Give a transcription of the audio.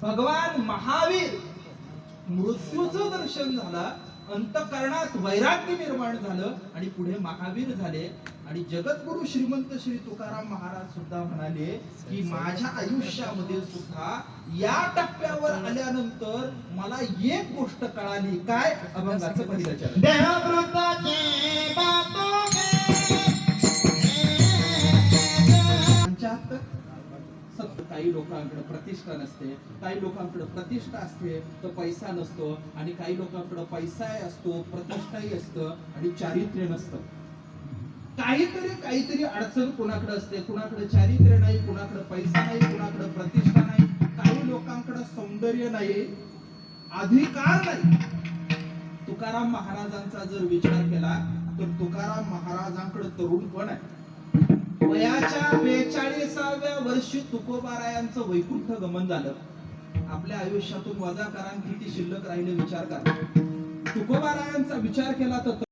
भगवान महावीर मृत्यूचं दर्शन झालं, अंतःकरणात वैराग्य निर्माण झालं आणि पुढे महावीर झाले. आणि जगद्गुरु श्रीमंत श्री तुकाराम महाराज सुद्धा म्हणाले की माझ्या आयुष्यामध्ये सुद्धा या टप्प्यावर आल्यानंतर मला एक गोष्ट कळाली. काय? अभंगाचं पहिलं चरण. काही लोकांकडे प्रतिष्ठा नसते, काही लोकांकडे प्रतिष्ठा असते तर पैसा नसतो, आणि काही लोकांकडे पैसाही असतो, प्रतिष्ठाही असतं आणि चारित्र्य नसतं. काहीतरी अडचण कुणाकडे असते, कुणाकडे चारित्र्य नाही, कुणाकडे पैसा नाही, कुणाकडे प्रतिष्ठा नाही, काही लोकांकडे सौंदर्य नाही, अधिकार नाही. तुकाराम महाराजांचा जर विचार केला तर तुकाराम महाराजांकडे तरुणपण आहे. वयाच्या 42व्या वर्षी तुकोबारायांचं वैकुंठ गमन झालं. आपल्या आयुष्यातून वजा करा किती शिल्लक राहिले विचार करा. तुकोबारायांचा विचार केला तर